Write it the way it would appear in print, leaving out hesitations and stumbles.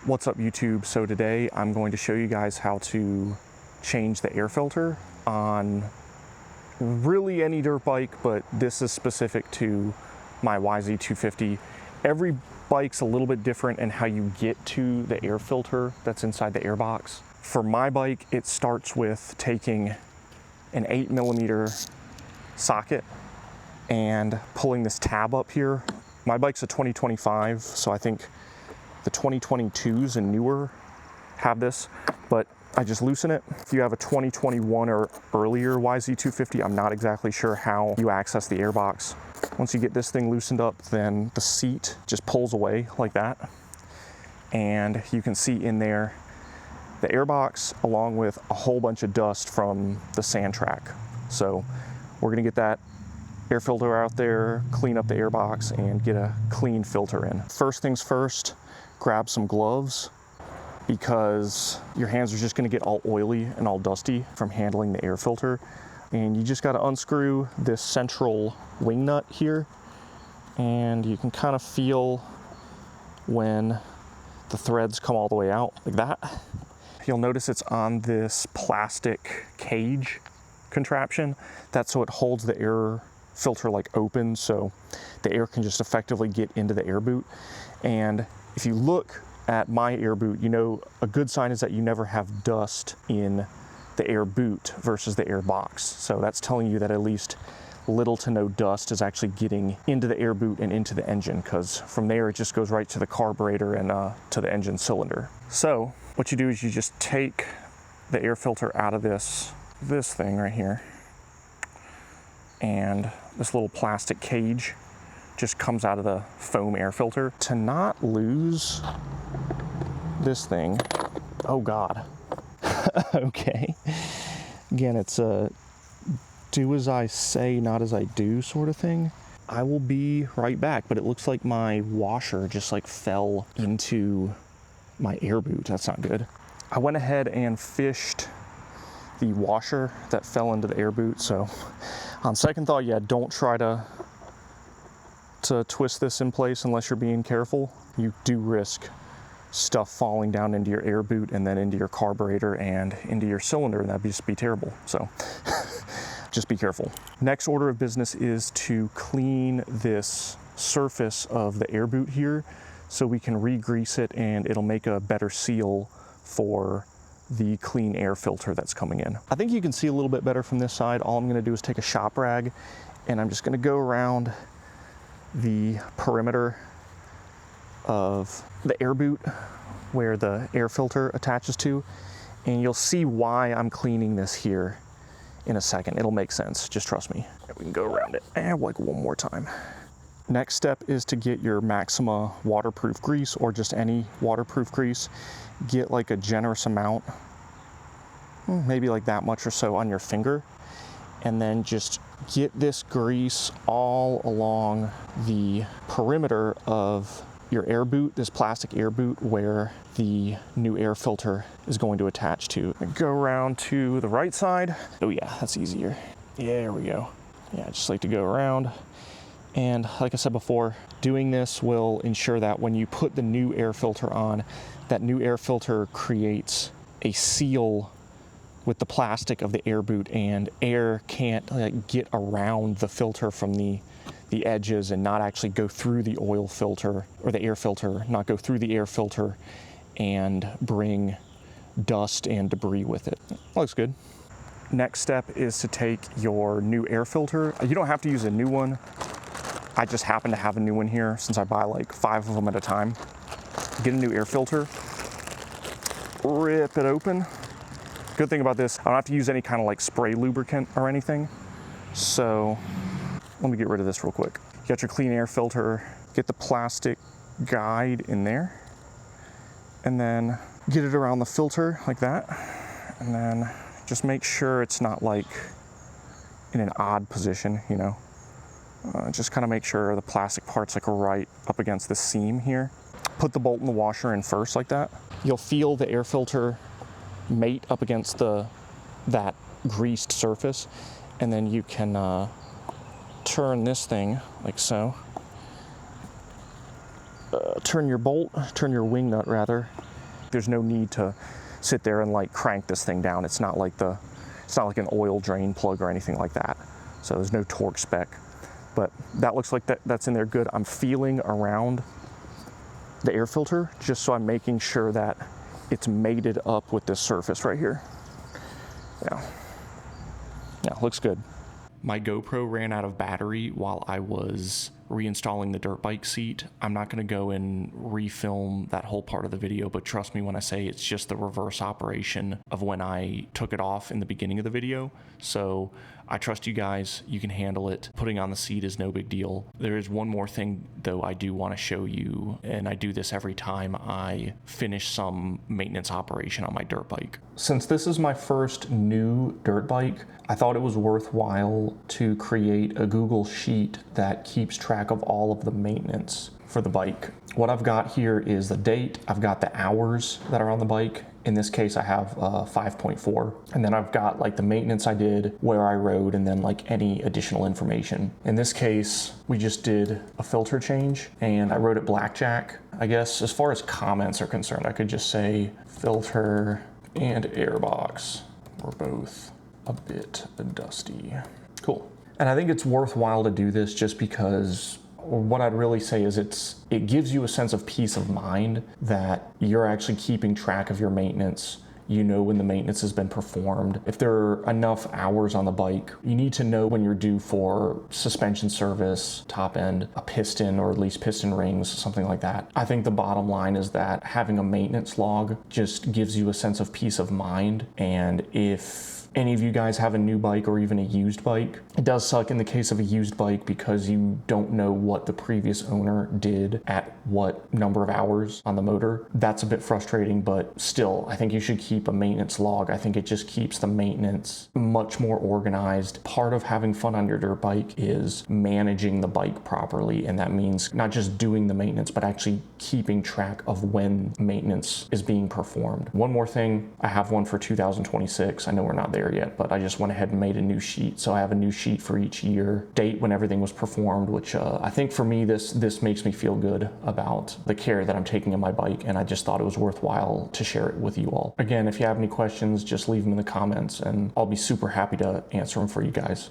What's up YouTube? So today I'm going to show you guys how to change the air filter on really any dirt bike, but this is specific to my YZ250. Every bike's a little bit different in how you get to the air filter that's inside the air box. For my bike, it starts with taking an 8mm socket and pulling this tab up here. My bike's a 2025, so I think the 2022s and newer have this, but I just loosen it. If you have a 2021 or earlier YZ250, I'm not exactly sure how you access the airbox. Once you get this thing loosened up, then the seat just pulls away like that. And you can see in there the airbox along with a whole bunch of dust from the sand track. So we're gonna get that air filter out there, clean up the airbox, and get a clean filter in. First things first, grab some gloves because your hands are just gonna get all oily and all dusty from handling the air filter. And you just gotta unscrew this central wing nut here, and you can kind of feel when the threads come all the way out like that. You'll notice it's on this plastic cage contraption. That's so it holds the air filter like open so the air can just effectively get into the air boot. And if you look at my air boot, you know a good sign is that you never have dust in the air boot versus the air box. So that's telling you that at least little to no dust is actually getting into the air boot and into the engine, because from there it just goes right to the carburetor and to the engine cylinder. So what you do is you just take the air filter out of this thing right here, and this little plastic cage just comes out of the foam air filter. To not lose this thing, oh God. Okay. Again, it's a do as I say, not as I do sort of thing. I will be right back, but it looks like my washer just like fell into my air boot. That's not good. I went ahead and fished the washer that fell into the air boot. So on second thought, yeah, don't try to twist this in place unless you're being careful. You do risk stuff falling down into your air boot and then into your carburetor and into your cylinder, and that'd just be terrible. So just be careful. Next order of business is to clean this surface of the air boot here so we can re-grease it, and it'll make a better seal for the clean air filter that's coming in. I think you can see a little bit better from this side. All I'm gonna do is take a shop rag and I'm just gonna go around the perimeter of the air boot where the air filter attaches to, and you'll see why I'm cleaning this here in a second. It'll make sense, just trust me. We can go around it and like one more time. Next step is to get your Maxima waterproof grease, or just any waterproof grease. Get like a generous amount, maybe like that much or so on your finger, and then just get this grease all along the perimeter of your air boot, this plastic air boot where the new air filter is going to attach to. And go around to the right side. Oh yeah, that's easier. Yeah, there we go. Yeah, I just like to go around. And like I said before, doing this will ensure that when you put the new air filter on, that new air filter creates a seal with the plastic of the air boot, and air can't like get around the filter from the edges and not actually go through the oil filter or the air filter, not go through the air filter and bring dust and debris with it. Looks good. Next step is to take your new air filter. You don't have to use a new one. I just happen to have a new one here since I buy like 5 of them at a time. Get a new air filter, rip it open. Good thing about this, I don't have to use any kind of like spray lubricant or anything. So let me get rid of this real quick. You got your clean air filter, get the plastic guide in there, and then get it around the filter like that. And then just make sure it's not like in an odd position, you know. Just kind of make sure the plastic part's like right up against the seam here. Put the bolt in the washer in first like that. You'll feel the air filter mate up against that greased surface, and then you can turn this thing like so. Turn your bolt, turn your wing nut rather, there's no need to sit there and like crank this thing down. It's not like an oil drain plug or anything like that. So there's no torque spec, but that looks like that's in there good. I'm feeling around the air filter just so I'm making sure that it's mated up with this surface right here. Yeah, looks good. My GoPro ran out of battery while I was reinstalling the dirt bike seat. I'm not gonna go and refilm that whole part of the video, but trust me when I say it's just the reverse operation of when I took it off in the beginning of the video. So I trust you guys, you can handle it. Putting on the seat is no big deal. There is one more thing though I do wanna show you, and I do this every time I finish some maintenance operation on my dirt bike. Since this is my first new dirt bike, I thought it was worthwhile to create a Google Sheet that keeps track of all of the maintenance for the bike. What I've got here is the date, I've got the hours that are on the bike. In this case, I have 5.4. And then I've got like the maintenance I did, where I rode, and then like any additional information. In this case, we just did a filter change and I rode it blackjack. I guess as far as comments are concerned, I could just say filter and airbox were both a bit dusty. Cool. And I think it's worthwhile to do this just because what I'd really say is it gives you a sense of peace of mind that you're actually keeping track of your maintenance. You know when the maintenance has been performed. If there are enough hours on the bike, you need to know when you're due for suspension service, top end, a piston, or at least piston rings, something like that. I think the bottom line is that having a maintenance log just gives you a sense of peace of mind. And if any of you guys have a new bike or even a used bike, it does suck in the case of a used bike because you don't know what the previous owner did at what number of hours on the motor. That's a bit frustrating, but still, I think you should keep a maintenance log. I think it just keeps the maintenance much more organized. Part of having fun on your dirt bike is managing the bike properly, and that means not just doing the maintenance, but actually keeping track of when maintenance is being performed. One more thing, I have one for 2026. I know we're not there yet, but I just went ahead and made a new sheet. So I have a new sheet for each year, date when everything was performed, which I think for me, this makes me feel good about the care that I'm taking in my bike. And I just thought it was worthwhile to share it with you all. Again, if you have any questions, just leave them in the comments and I'll be super happy to answer them for you guys.